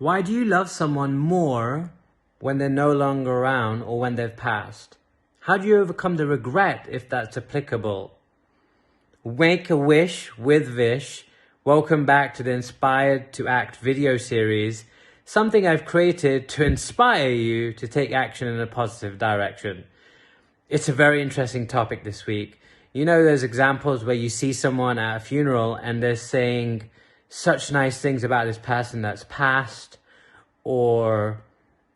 Why do you love someone more when they're no longer around or when they've passed? How do you overcome the regret if that's applicable? Make a wish with Vish. Welcome back to the Inspired to Act video series, something I've created to inspire you to take action in a positive direction. It's a very interesting topic this week. You know those examples where you see someone at a funeral and they're saying such nice things about this person that's passed, or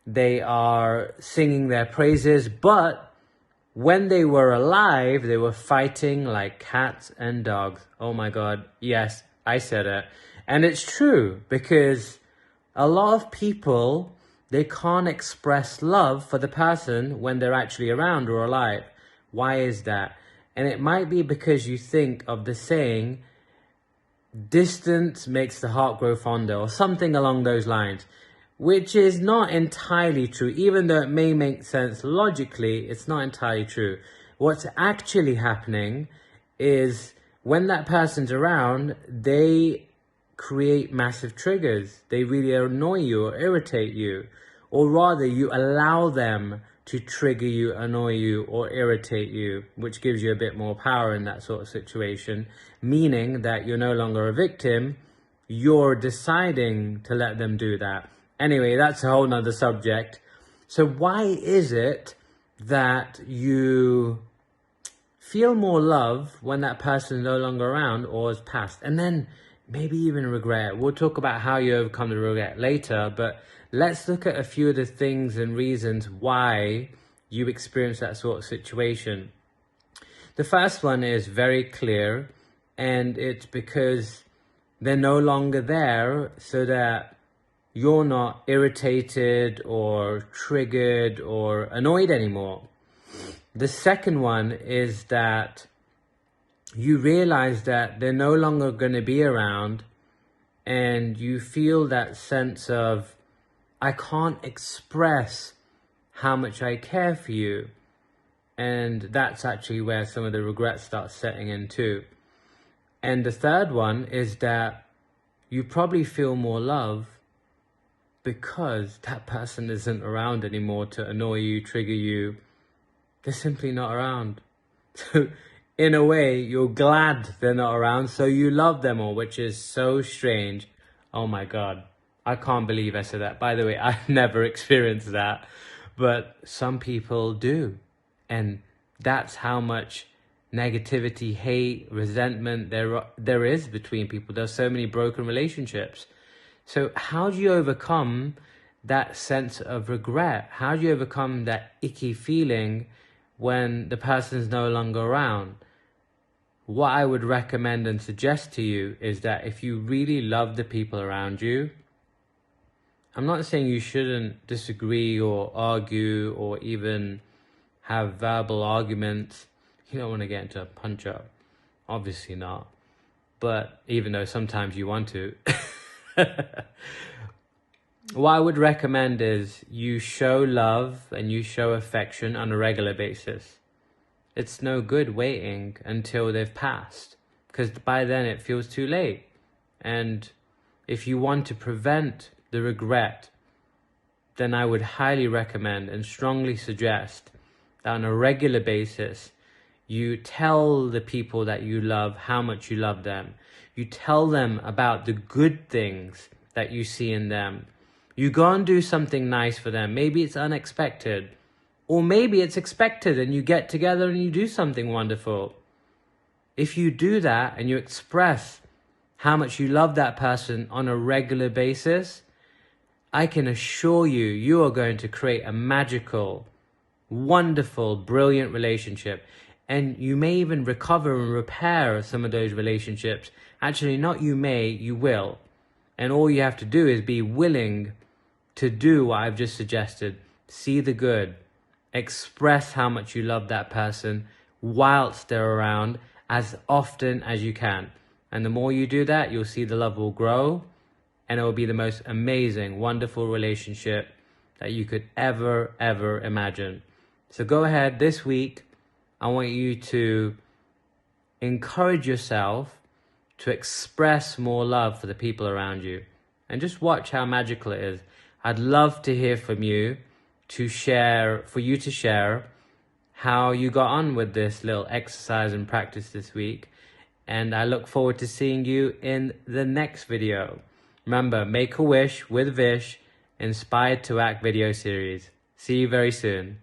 they are singing their praises, but when they were alive, they were fighting like cats and dogs. Oh my God, yes, I said it. And it's true, because a lot of people, they can't express love for the person when they're actually around or alive. Why is that? And it might be because you think of the saying, distance makes the heart grow fonder, or something along those lines, which is not entirely true. Even though it may make sense logically, it's not entirely true. What's actually happening is when that person's around, they create massive triggers. They really annoy you or irritate you, or rather you allow them to trigger you, annoy you, or irritate you, which gives you a bit more power in that sort of situation, meaning that you're no longer a victim, you're deciding to let them do that. Anyway, that's a whole nother subject. So why is it that you feel more love when that person is no longer around or has passed? And then maybe even regret. We'll talk about how you overcome the regret later, but let's look at a few of the things and reasons why you experience that sort of situation. The first one is very clear, and it's because they're no longer there, so that you're not irritated or triggered or annoyed anymore. The second one is that you realize that they're no longer going to be around, and you feel that sense of, I can't express how much I care for you. And that's actually where some of the regret starts setting in too. And the third one is that you probably feel more love because that person isn't around anymore to annoy you, trigger you. They're simply not around. So in a way, you're glad they're not around, so you love them more, which is so strange. Oh my God, I can't believe I said that. By the way, I've never experienced that, but some people do. And that's how much negativity, hate, resentment there is between people. There's so many broken relationships. So how do you overcome that sense of regret? How do you overcome that icky feeling when the person's no longer around? What I would recommend and suggest to you is that if you really love the people around you, I'm not saying you shouldn't disagree or argue or even have verbal arguments. You don't want to get into a punch-up. Obviously not. But even though sometimes you want to. What I would recommend is you show love and you show affection on a regular basis. It's no good waiting until they've passed, because by then it feels too late. And if you want to prevent the regret, then I would highly recommend and strongly suggest that on a regular basis, you tell the people that you love how much you love them. You tell them about the good things that you see in them. You go and do something nice for them. Maybe it's unexpected, or maybe it's expected and you get together and you do something wonderful. If you do that and you express how much you love that person on a regular basis, I can assure you, you are going to create a magical, wonderful, brilliant relationship. And you may even recover and repair some of those relationships. Actually, not you may, you will. And all you have to do is be willing to do what I've just suggested. See the good. Express how much you love that person whilst they're around as often as you can. And the more you do that, you'll see the love will grow, and it will be the most amazing, wonderful relationship that you could ever imagine. So go ahead this week. I want you to encourage yourself to express more love for the people around you. and just watch how magical it is. I'd love to hear from you, for you to share how you got on with this little exercise and practice this week. And I look forward to seeing you in the next video. Remember, Make a Wish with Vish, Inspired to Act video series. See you very soon.